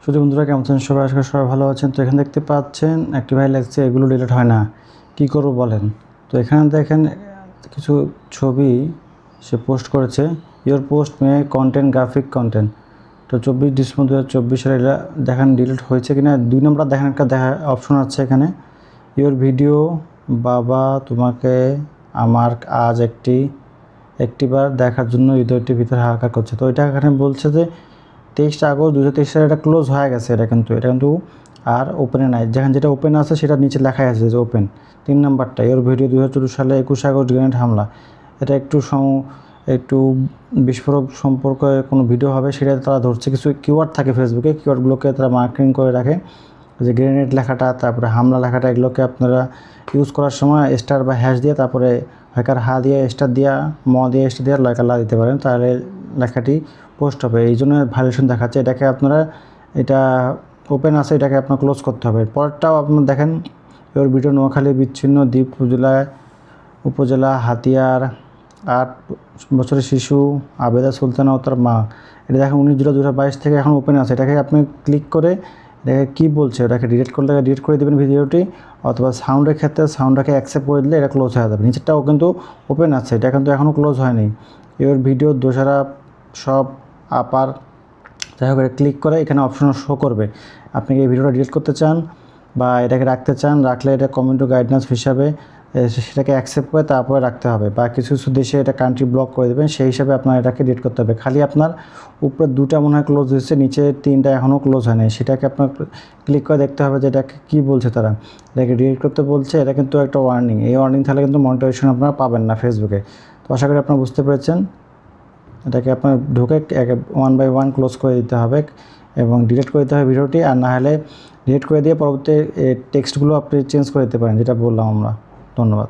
শুধু বন্ধুরা কেমন আছেন সবাই? আজকে সবাই ভালো আছেন। তো এখানে দেখতে পাচ্ছেন একটি ভাই লাগছে এগুলো ডিলিট হয় না, কি করব বলেন। তো এখানে দেখেন কিছু ছবি সে পোস্ট করেছে, your post May content graphic content. তো 24 ডিসেম্বর 2024 সালে এটা দেখেন ডিলিট হয়েছে কিনা। 2 নম্বর দেখেন একটা দেখা অপশন আছে এখানে, ইওর ভিডিও বাবা তোমাকে আমার আজ একটিবার দেখার জন্য হৃদয়টির ভিতরে হাহাকার করছে। তো এটা এখানে বলছে যে 23 আগস্ট 2023 সালে এটা ক্লোজ হয়ে গেছে। এটা কিন্তু আর ওপেনে নাই। যেটা ওপেন আছে সেটা নিচে লেখাই আছে যে ওপেন। 3 নাম্বারটা ওর ভিডিও 2014 সালে 21 আগস্ট গ্রেনেড হামলা। এটা একটু বিস্ফোরক সম্পর্কে কোনো ভিডিও হবে, সেটা তারা ধরছে। কিছু কিওয়ার্ড থাকে ফেসবুকে, কিওয়ার্ডগুলোকে তারা মার্কিং করে রাখে, যে গ্রেনেড লেখাটা, তারপরে হামলা লেখাটা, এগুলোকে আপনারা ইউজ করার সময় স্টার বা হ্যাশ দিয়ে, তারপরে হয়কার হা দিয়ে স্টার দিয়া, ম দিয়ে স্টার দিয়ে লা দিতে পারেন, তাহলে লেখাটি পোস্ট হবে। এই জন্য ভায়োলেশন দেখাচ্ছে। এটাকে আপনারা, এটা ওপেন আছে, এটাকে আপনার ক্লোজ করতে হবে। পরেরটাও আপনার দেখেন, এর ভিডিও নোয়াখালী বিচ্ছিন্ন দ্বীপ উপজেলা হাতিয়ার 8 বছরের শিশু আবেদা সুলতানা ও তার মা। এটা দেখেন 19 জুলাই 2022 থেকে এখন ওপেন আছে। এটাকে আপনি ক্লিক করে এটাকে কী বলছে ওটাকে ডিলিট করলে ডিলিট করে দেবেন ভিডিওটি, অথবা সাউন্ডের ক্ষেত্রে সাউন্ডটাকে অ্যাকসেপ্ট করে দিলে এটা ক্লোজ হয়ে যাবে। নিচেরটাও কিন্তু ওপেন আছে, এটা কিন্তু এখনও ক্লোজ হয়নি। এর ভিডিও দোষারা সব আপার, যাই হোক এটা ক্লিক করে এখানে অপশন শো করবে। আপনি এই ভিডিওটা ডিলিট করতে চান বা এটাকে রাখতে চান, রাখলে এটা কমিউনিটি গাইডলাইন্স হিসাবে সেটাকে অ্যাকসেপ্ট করে তারপরে রাখতে হবে। বা কিছু দেশে এটা কান্ট্রি ব্লক করে দেবেন, সেই হিসাবে আপনার এটাকে ডিলিট করতে হবে। খালি আপনার উপরে 2টা মনে হয় ক্লোজ হয়েছে, নিচে 3টা এখনও ক্লোজ হয়নি। সেটাকে আপনার ক্লিক করে দেখতে হবে যে এটাকে কী বলছে তারা। এটাকে ডিলিট করতে বলছে। এটা কিন্তু একটা ওয়ার্নিং। এই ওয়ার্নিং থাকলে কিন্তু মনিটাইজেশন আপনারা পাবেন না ফেসবুকে। তো আশা করি আপনারা বুঝতে পেরেছেন। এটাকে আপনার ঢুকে 1 বাই 1 ক্লোজ করে দিতে হবে এবং ডিলিট করে দিতে হবে ভিডিওটি। আর না হলে ডিলিট করে দিয়ে পরবর্তী টেক্সটগুলো আপনি চেঞ্জ করে দিতে পারেন, যেটা বললাম আমরা। ধন্যবাদ।